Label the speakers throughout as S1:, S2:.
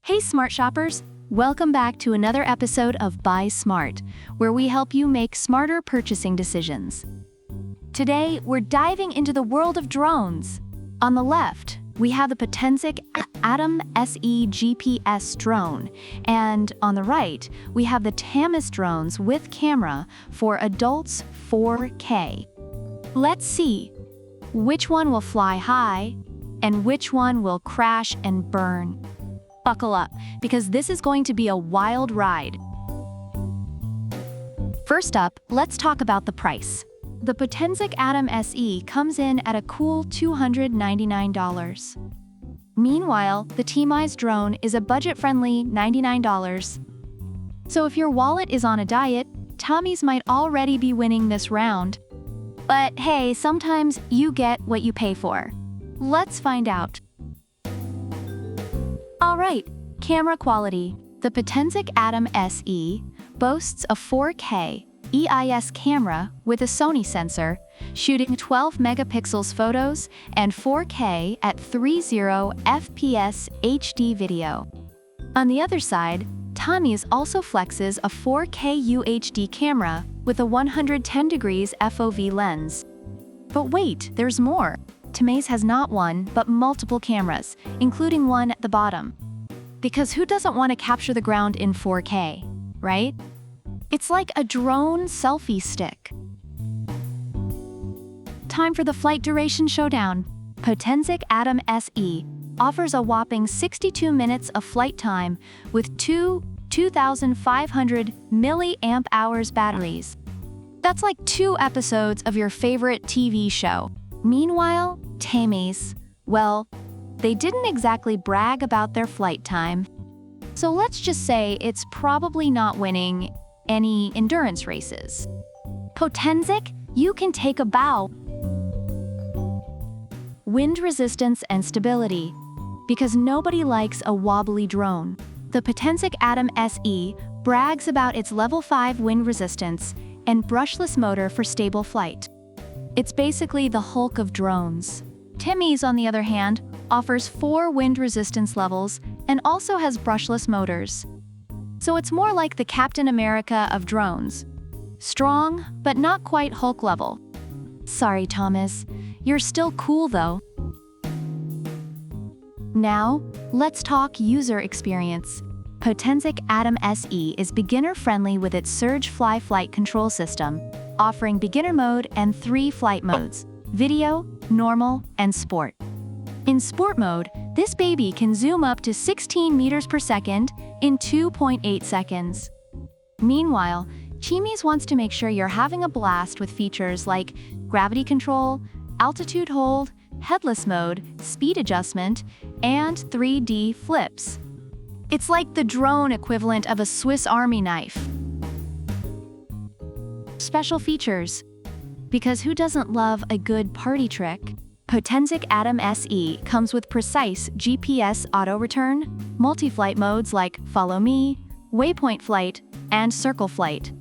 S1: Hey smart shoppers, welcome back to another episode of Buy Smart, where we help you make smarter purchasing decisions. Today, we're diving into the world of drones. On the left, we have the Potensic Atom SE GPS drone, and on the right, we have the Tamis drones with camera for adults 4K. Let's see which one will fly high and which one will crash and burn. Buckle up, because this is going to be a wild ride. First up, let's talk about the price. The Potensic Atom SE comes in at a cool $299. Meanwhile, the Tamis drone is a budget-friendly $99. So if your wallet is on a diet, Tamis might already be winning this round. But hey, sometimes you get what you pay for. Let's find out. Alright, camera quality. The Potensic Atom SE boasts a 4K EIS camera with a Sony sensor, shooting 12 megapixels photos and 4K at 30 FPS HD video. On the other side, Tamis also flexes a 4K UHD camera with a 110 degrees FOV lens. But wait, there's more. Tamis has not one, but multiple cameras, including one at the bottom. Because who doesn't want to capture the ground in 4K, right? It's like a drone selfie stick. Time for the flight duration showdown. Potensic Atom SE offers a whopping 62 minutes of flight time with two 2,500 milliamp hours batteries. That's like 2 episodes of your favorite TV show. Meanwhile, Tamis, well, they didn't exactly brag about their flight time. So let's just say it's probably not winning any endurance races. Potensic, you can take a bow. Wind resistance and stability. Because nobody likes a wobbly drone. The Potensic Atom SE brags about its level 5 wind resistance and brushless motor for stable flight. It's basically the Hulk of drones. Tamis, on the other hand, offers 4 wind resistance levels and also has brushless motors. So it's more like the Captain America of drones. Strong, but not quite Hulk level. Sorry, Tamis. You're still cool, though. Now, let's talk user experience. Potensic Atom SE is beginner-friendly with its Surge Fly flight control system, offering beginner mode and 3 flight modes: video, normal, and sport. In sport mode, this baby can zoom up to 16 meters per second in 2.8 seconds. Meanwhile, Tamis wants to make sure you're having a blast with features like gravity control, altitude hold, headless mode, speed adjustment, and 3D flips. It's like the drone equivalent of a Swiss Army knife. Special features. Because who doesn't love a good party trick? Potensic Atom SE comes with precise GPS auto-return, multi-flight modes like Follow Me, Waypoint Flight, and Circle Flight.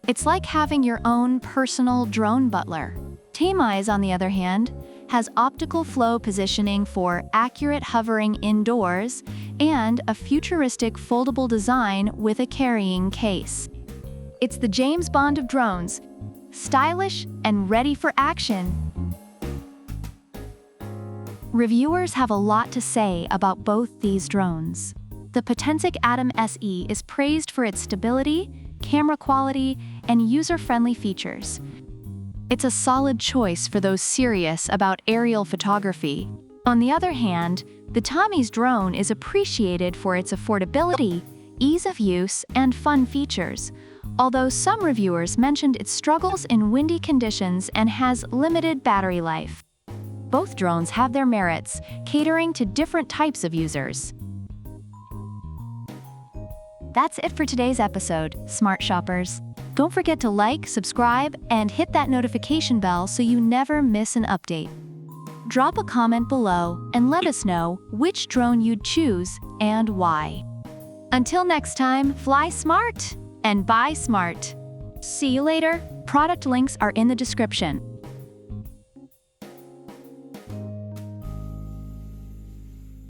S1: It's like having your own personal drone butler. Tamis, on the other hand, has optical flow positioning for accurate hovering indoors and a futuristic foldable design with a carrying case. It's the James Bond of drones, stylish and ready for action. Reviewers have a lot to say about both these drones. The Potensic Atom SE is praised for its stability, camera quality, and user-friendly features. It's a solid choice for those serious about aerial photography. On the other hand, the Tamis drone is appreciated for its affordability, ease of use, and fun features, although some reviewers mentioned it struggles in windy conditions and has limited battery life. Both drones have their merits, catering to different types of users. That's it for today's episode, smart shoppers. Don't forget to like, subscribe, and hit that notification bell so you never miss an update. Drop a comment below and let us know which drone you'd choose and why. Until next time, fly smart and buy smart. See you later. Product links are in the description.